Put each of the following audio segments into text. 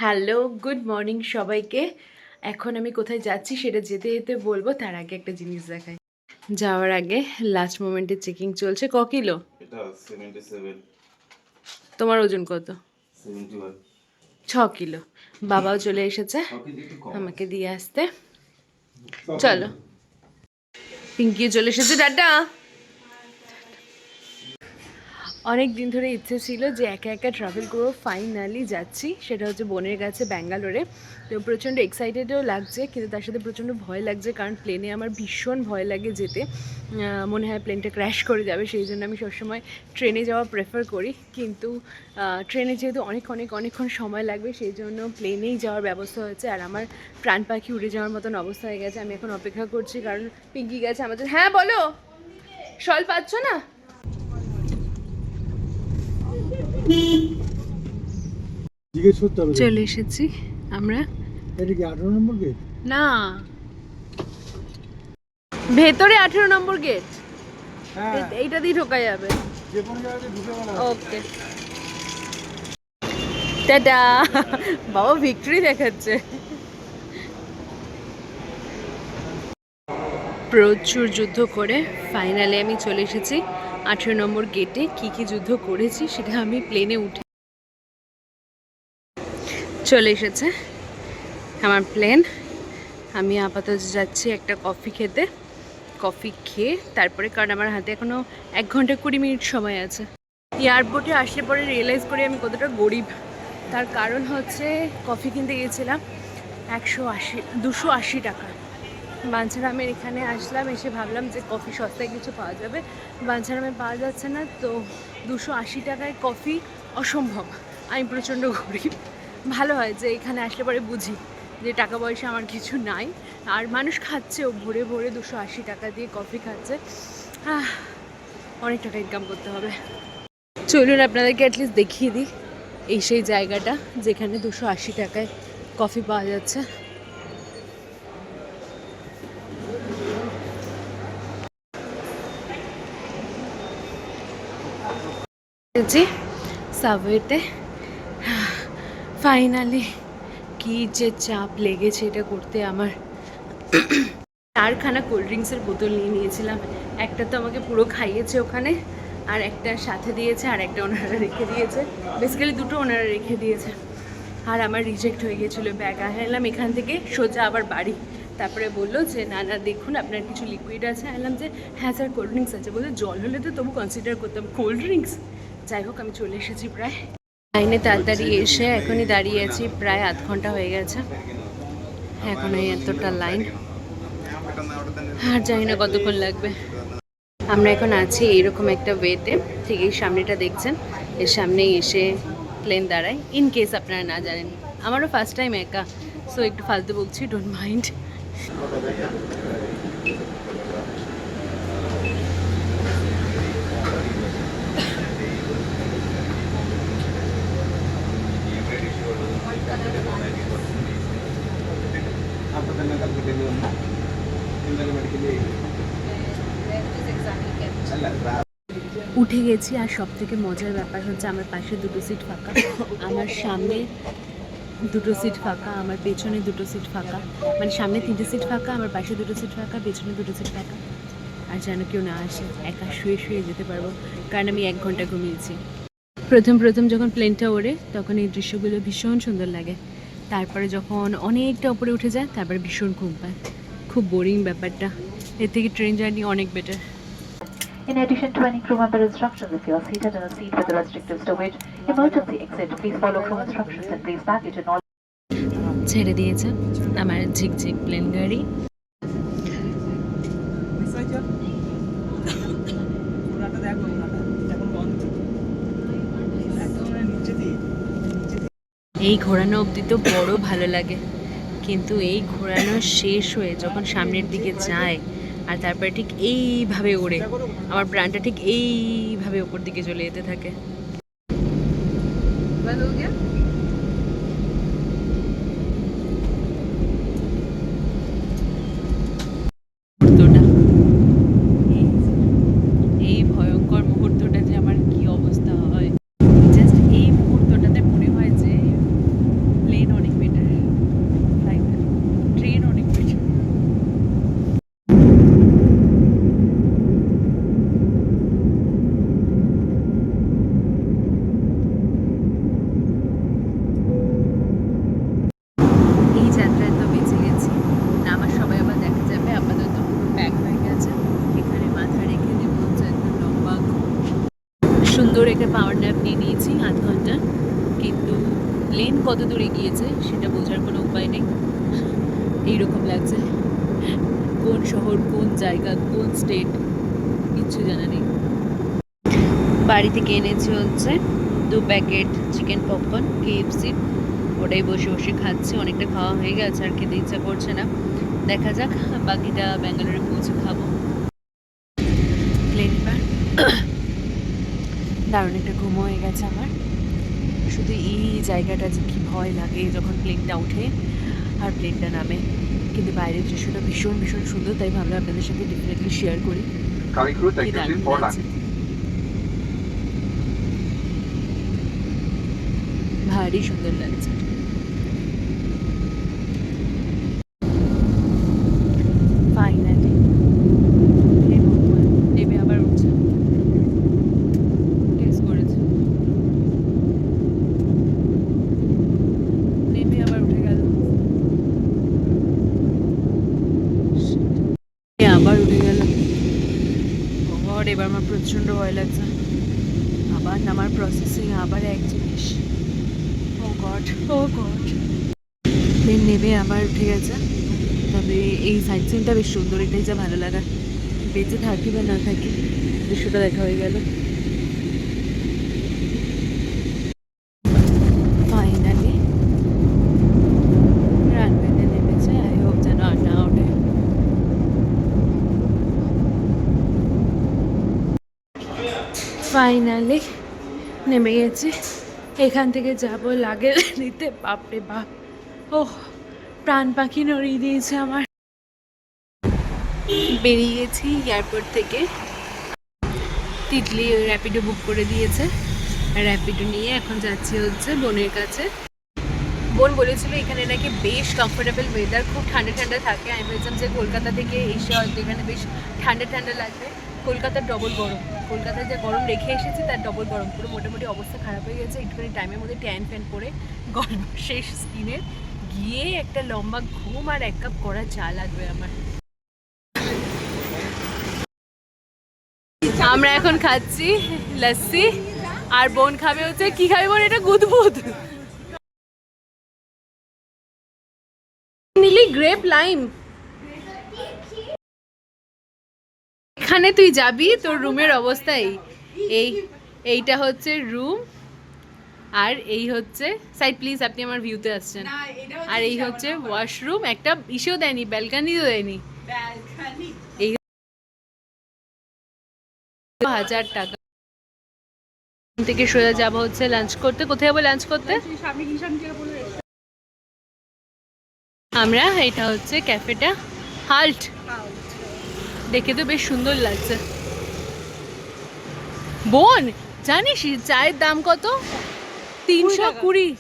Hello, good morning সবাইকে। এখন আমি কোথায় যাচ্ছি সেটা যেতে যেতে বলবো। তার আগে একটা জিনিস দেখাই। যাওয়ার আগে লাস্ট মোমেন্টে চেকিং চলছে। ক কিলো? এটা 77। তোমার ওজন কত? 71। 6 কিলো। বাবাও চলে এসেছে আমাকে দিয়ে আসতে। চলো, পিঙ্কিও চলে এসেছে। টাটা। অনেক দিন ধরে ইচ্ছে ছিল যে একা একা ট্রাভেল করবো, ফাইনালি যাচ্ছি। সেটা হচ্ছে বোনের কাছে ব্যাঙ্গালোরে। তো প্রচণ্ড এক্সাইটেডও লাগছে, কিন্তু তার সাথে প্রচণ্ড ভয় লাগছে, কারণ প্লেনে আমার ভীষণ ভয় লাগে যেতে। মনে হয় প্লেনটা ক্র্যাশ করে যাবে, সেই জন্য আমি সবসময় ট্রেনে যাওয়া প্রেফার করি। কিন্তু ট্রেনে যেহেতু অনেকক্ষণ সময় লাগবে, সেই জন্য প্লেনেই যাওয়ার ব্যবস্থা হয়েছে। আর আমার প্রাণ পাখি উড়ে যাওয়ার মতন অবস্থা হয়ে গেছে। আমি এখন অপেক্ষা করছি, কারণ পিঙ্কি গেছে আমাদের। হ্যাঁ বলো, শল পাচ্ছ না? চলে এসেছি আমরা। এটা কি 18 নম্বর গেট? না, ভেতরে 18 নম্বর গেট। হ্যাঁ, এইটা দিয়ে ঢোকা যাবে। যে কোনো জায়গাতে ঢুকে গেল। ওকে, টাটা। বাবা ভিক্টরি দেখাচ্ছে। প্রচুর যুদ্ধ করে ফাইনালি আমি চলে এসেছি 18 নম্বর গেটে। কি যুদ্ধ করেছি সেটা আমি প্লেনে উঠে চলে এসেছে আমার প্লেন। আমি আপাতত যাচ্ছি একটা কফি খেতে। কফি খেয়ে তারপরে, কারণ আমার হাতে এখনও 1 ঘন্টা 20 মিনিট সময় আছে। এয়ারপোর্টে আসলে পরে রিয়েলাইজ করি আমি কতটা গরিব। তার কারণ হচ্ছে কফি কিনতে গিয়েছিলাম 280 টাকা। বাঞ্ছারামের এখানে আসলাম, এসে ভাবলাম যে কফি সস্তায় কিছু পাওয়া যাবে। বাঞ্ছারামে পাওয়া যাচ্ছে না, তো 280 টাকায় কফি অসম্ভব। আমি প্রচণ্ড গরিব। ভালো হয় যে এখানে আসলে পরে বুঝি যে টাকা পয়সা আমার কিছু নাই, আর মানুষ খাচ্ছেও ভরে ভরে 280 টাকা দিয়ে কফি খাচ্ছে। অনেক টাকা ইনকাম করতে হবে। চলুন আপনাদেরকে অ্যাটলিস্ট দেখিয়ে দিই এই সেই জায়গাটা যেখানে 280 টাকায় কফি পাওয়া যাচ্ছে। সাবওয়েতে ফাইনালি কি যে চাপ লেগেছে এটা করতে আমার। 4খানা কোল্ড ড্রিঙ্কসের বোতল নিয়ে নিয়েছিলাম। একটা তো আমাকে পুরো খাইয়েছে ওখানে, আর একটা সাথে দিয়েছে, আর একটা ওনারা রেখে দিয়েছে। বেসিক্যালি দুটো ওনারা রেখে দিয়েছে। আর আমার রিজেক্ট হয়ে গিয়েছিলো ব্যাগ। আনলাম এখান থেকে সোজা আবার বাড়ি। তারপরে বললো যে না দেখুন আপনার কিছু লিকুইড আছে। আনলাম যে হ্যাঁ স্যার কোল্ড ড্রিঙ্কস আছে। বলতে জল হলে তো তবু কনসিডার করতাম, কোল্ড ড্রিঙ্কস। যাই হোক, আমি চলে এসেছি প্রায় লাইনে। তাড়াতাড়ি এসে এখনই দাঁড়িয়ে আছি, প্রায় আধ ঘন্টা হয়ে গেছে এখনো এতটা লাইন। আর জানি না কতক্ষণ লাগবে। আমরা এখন আছি এইরকম একটা ওয়েতে, ঠিক এই সামনেটা দেখছেন, এর সামনেই এসে প্লেন দাঁড়ায়। ইন কেস আপনারা না জানেন, আমারও ফার্স্ট টাইম একা, সো একটু ফালতু বকছি, ডোন্ট মাইন্ড। উঠে গেছি। আর সব থেকে মজার ব্যাপার হচ্ছে আমার পাশে 2টো সিট ফাঁকা, আমার সামনে 2টো সিট ফাঁকা, আমার পেছনে 2টো সিট ফাঁকা। মানে সামনে 3টে সিট ফাঁকা, আমার পাশে 2টো সিট ফাঁকা, পেছনে 2টো সিট ফাঁকা। আর যেন কেউ না আসে, একা শুয়ে যেতে পারবো, কারণ আমি 1 ঘন্টা ঘুমিয়েছি। প্রথম যখন প্লেনটা ওড়ে তখন এই দৃশ্যগুলো ভীষণ সুন্দর লাগে। তারপরে যখন অনেকটা উপরে উঠে যায় তারপরে ভীষণ ঘুম পায়। খুব বোরিং ব্যাপারটা। এর থেকে ট্রেন জার্নি অনেক better. In addition to any crew member instructions, if you are seated in a seat with a restrictive stowage, emergency exit, please follow crew instructions and place baggage in all. ছেড়ে দিয়েছে আমার ঝিকঝিক plane গাড়ি। এই ঘোরানো অবধি তো বড় ভালো লাগে, কিন্তু এই ঘোরানো শেষ হয়ে যখন সামনের দিকে যায় আর তারপরে ঠিক এইভাবে ওড়ে, আমার প্রাণটা ঠিক এইভাবে ওপর দিকে চলে যেতে থাকে। এই ভয়ঙ্কর মুহূর্তটা যে আমার কি অবস্থা হয়, জাস্ট এই মুহূর্তটাতে মনে হয় যে প্লেন একটা পাওয়ার ন্যাপ নিয়ে নিয়েছি 0.5 ঘন্টা, কিন্তু প্লেন কত দূরে গিয়েছে সেটা বোঝার কোনো উপায় নেই। এইরকম লাগছে, কোন শহর, কোন জায়গা, কোন স্টেট কিচ্ছু জানা নেই। বাড়ি থেকে এনেছি হচ্ছে 2 প্যাকেট চিকেন পপকর্ন KFC, ওটাই বসে বসে খাচ্ছি। অনেকটা খাওয়া হয়ে গেছে, আর খেতে ইচ্ছা করছে না। দেখা যাক, বাকিটা ব্যাঙ্গালোরে পৌঁছে খাবো। প্লেন বার দারুণ একটা ঘুম হয়ে গেছে আমার। শুধু এই জায়গাটা যে কী ভয় লাগে যখন প্লেনটা ওঠে আর প্লেনটা নামে, কিন্তু বাইরের দৃশ্যটা ভীষণ ভীষণ সুন্দর, তাই ভাবলাম আপনাদের সাথে ডেফিনেটলি শেয়ার করি। কি দারুণ লাগছে, ভারী সুন্দর লাগছে। ফাইনালি নেমে আবার উঠছে, টেস্ট করেছে, নেমে আবার উঠে গেল, আবার উঠে গেল। গড, এবার আমার প্রচন্ড ভয় লাগছে। আবার নামার প্রসেসিং, আবার এক জিনিস। ও গড, ও গড। প্লেন নেমে আবার উঠে গেছে। তবে এই সাইড সিনটা বেশ সুন্দর, এটাই যা ভালো লাগা। বেঁচে থাকি বা না থাকি, দৃশ্যটা দেখা হয়ে গেল। ফাইনালি রানওয়েতে নেমেছে, আই হোপ যেন আর না ওঠে। ফাইনালি নেমে গেছি, এখান থেকে যাবো লাগেজ নিতে। বাপরে বাপ, ও প্রাণ পাখি নড়িয়ে দিয়েছে আমার। বেরিয়ে গেছি এয়ারপোর্ট থেকে, তিতলি র্যাপিডো বুক করে দিয়েছে, র্যাপিডো নিয়ে এখন যাচ্ছি হচ্ছে বোনের কাছে। বোন বলেছিল এখানে নাকি বেশ কমফোর্টেবল ওয়েদার, খুব ঠান্ডা ঠান্ডা থাকে। আমি বলছিলাম যে কলকাতা থেকে এসে হয়তো এখানে বেশ ঠান্ডা ঠান্ডা লাগবে, কলকাতার ডবল গরম। কলকাতায় যে গরম রেখে এসেছি তার ডবল গরম, পুরো মোটামুটি অবস্থা খারাপ হয়ে গেছে। একটুখানি টাইমের মধ্যে ট্যান ফ্যান করে গল্প শেষ স্কিনে গিয়ে একটা লম্বা ঘুম আর 1 কাপ কড়া চা লাগবে আমার। আমরা এখন খাচ্ছি লস্যি, আর বোন খাবে হচ্ছে, কি খাবে বোন এটা? গুদগুদ নিলি, গ্রেপ লাইম। এখানে তুই যাবি, তোর রুমের অবস্থা এই এইটা হচ্ছে রুম, আর এই হচ্ছে সাইড। প্লিজ, আপনি আমার ভিউতে আসছেন। আর এই হচ্ছে ওয়াশরুম, একটা ইসেও দেয়নি, ব্যালকানিও দেয়নি। এই 1000 টাকা থেকে সোজা যাবো হচ্ছে লাঞ্চ করতে। কোথায় যাবো লাঞ্চ করতে আমরা? এটা হচ্ছে ক্যাফেটা হাল্ট, দেখে তো বেশ সুন্দর লাগছে। বোন জানিস চায়ের দাম কত? 320।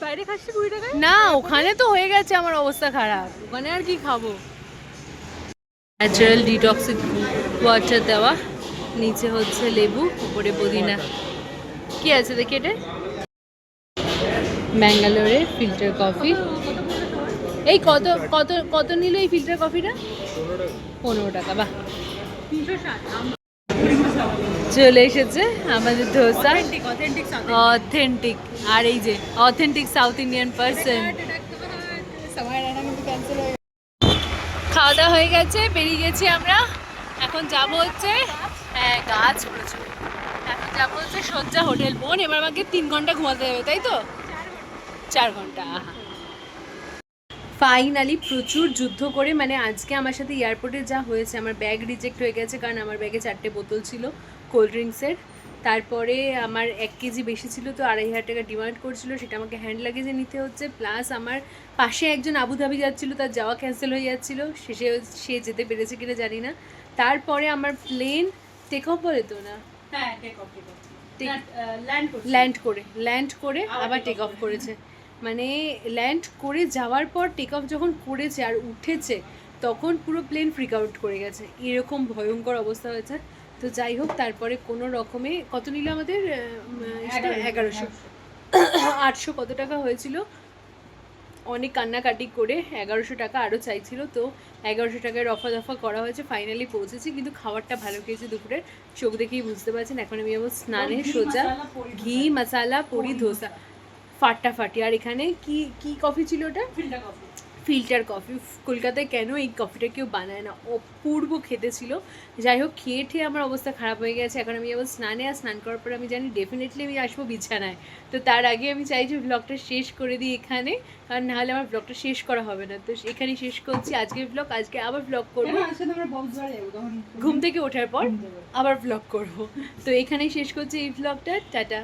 বাইরে খাচ্ছি 20 টাকা না, ওখানে তো হয়ে গেছে আমার অবস্থা খারাপ, ওখানে আর কি খাবো। ন্যাচারাল ডিটক্সিক ওয়াটার দেওয়া, নিচে হচ্ছে লেবু, উপরে পুদিনা। কি আছে দেখি এটা? ব্যাঙ্গালোরে ফিল্টার কফি। এই কত কত কত নিল এই ফিল্টার কফিটা? 15 টাকা। বাহ, চলে এসেছে আমাদের ধোসা, অথেন্টিক। আর এই যে অথেন্টিক সাউথ ইন্ডিয়ান পার্সন। খাওয়া দাওয়া হয়ে গেছে, বেরিয়ে গেছি আমরা। এখন যাব হচ্ছে, হ্যাঁ গাছ প্রচুর, এখন যাবো হচ্ছে সজ্জা হোটেল। বোন এবার আমাকে 3 ঘন্টা ঘুমাতে হবে, তাই তো? 4 ঘন্টা। ফাইনালি প্রচুর যুদ্ধ করে, মানে আজকে আমার সাথে এয়ারপোর্টে যা হয়েছে, আমার ব্যাগ রিজেক্ট হয়ে গেছে, কারণ আমার ব্যাগে 4টে বোতল ছিল কোল্ড ড্রিঙ্কসের। তারপরে আমার 1 কেজি বেশি ছিল, তো 2500 টাকা ডিমান্ড করছিল, সেটা আমাকে হ্যান্ড লাগেজে নিতে হচ্ছে। প্লাস আমার পাশে একজন আবুধাবি যাচ্ছিল, তার যাওয়া ক্যান্সেল হয়ে যাচ্ছিল, সে যেতে পেরেছে কিনা জানি না। তারপরে আমার প্লেন টেক অফ বলে তো না, হ্যাঁ টেক অফ, ল্যান্ড করে আবার টেক অফ করেছে। মানে ল্যান্ড করে যাওয়ার পর টেক অফ যখন করেছে আর উঠেছে, তখন পুরো প্লেন ফ্রিক আউট করে গেছে, এরকম ভয়ঙ্কর অবস্থা হয়েছে। তো যাই হোক, তারপরে কোনো রকমে কত নিল আমাদের? 1100 800 কত টাকা হয়েছিল, অনেক কান্নাকাটি করে 1100 টাকা আরও চাইছিল, তো 1100 টাকায় রফা দফা করা হয়েছে, ফাইনালি পৌঁছেছি। কিন্তু খাবারটা ভালো খেয়েছি দুপুরে, চোখ দেখেই বুঝতে পারছেন। এখন আমি যাবো স্নানে সোজা, ঘি মশালা পরি ধোসা ফাটাফাটি। আর এখানে কি কি কফি ছিল ওটা? Filter coffee. কলকাতায় কেন এই কফিটা কেউ বানায় না, অপূর্ব খেতে ছিল। যাই হোক, খেয়ে ঠেয়ে আমার অবস্থা খারাপ হয়ে গেছে। এখন আমি যাবো স্নানে, আর স্নান করার পর আমি জানি ডেফিনেটলি আমি আসবো বিছানায়। তো তার আগে আমি চাই যে ব্লগটা শেষ করে দিই এখানে, কারণ নাহলে আমার ব্লগটা শেষ করা হবে না। তো এখানেই শেষ করছি আজকের ব্লগ। আজকে আবার ব্লগ করবো ঘুম থেকে ওঠার পর, আবার ব্লগ করব। তো এখানেই শেষ করছি এই ব্লগটা। টাটা।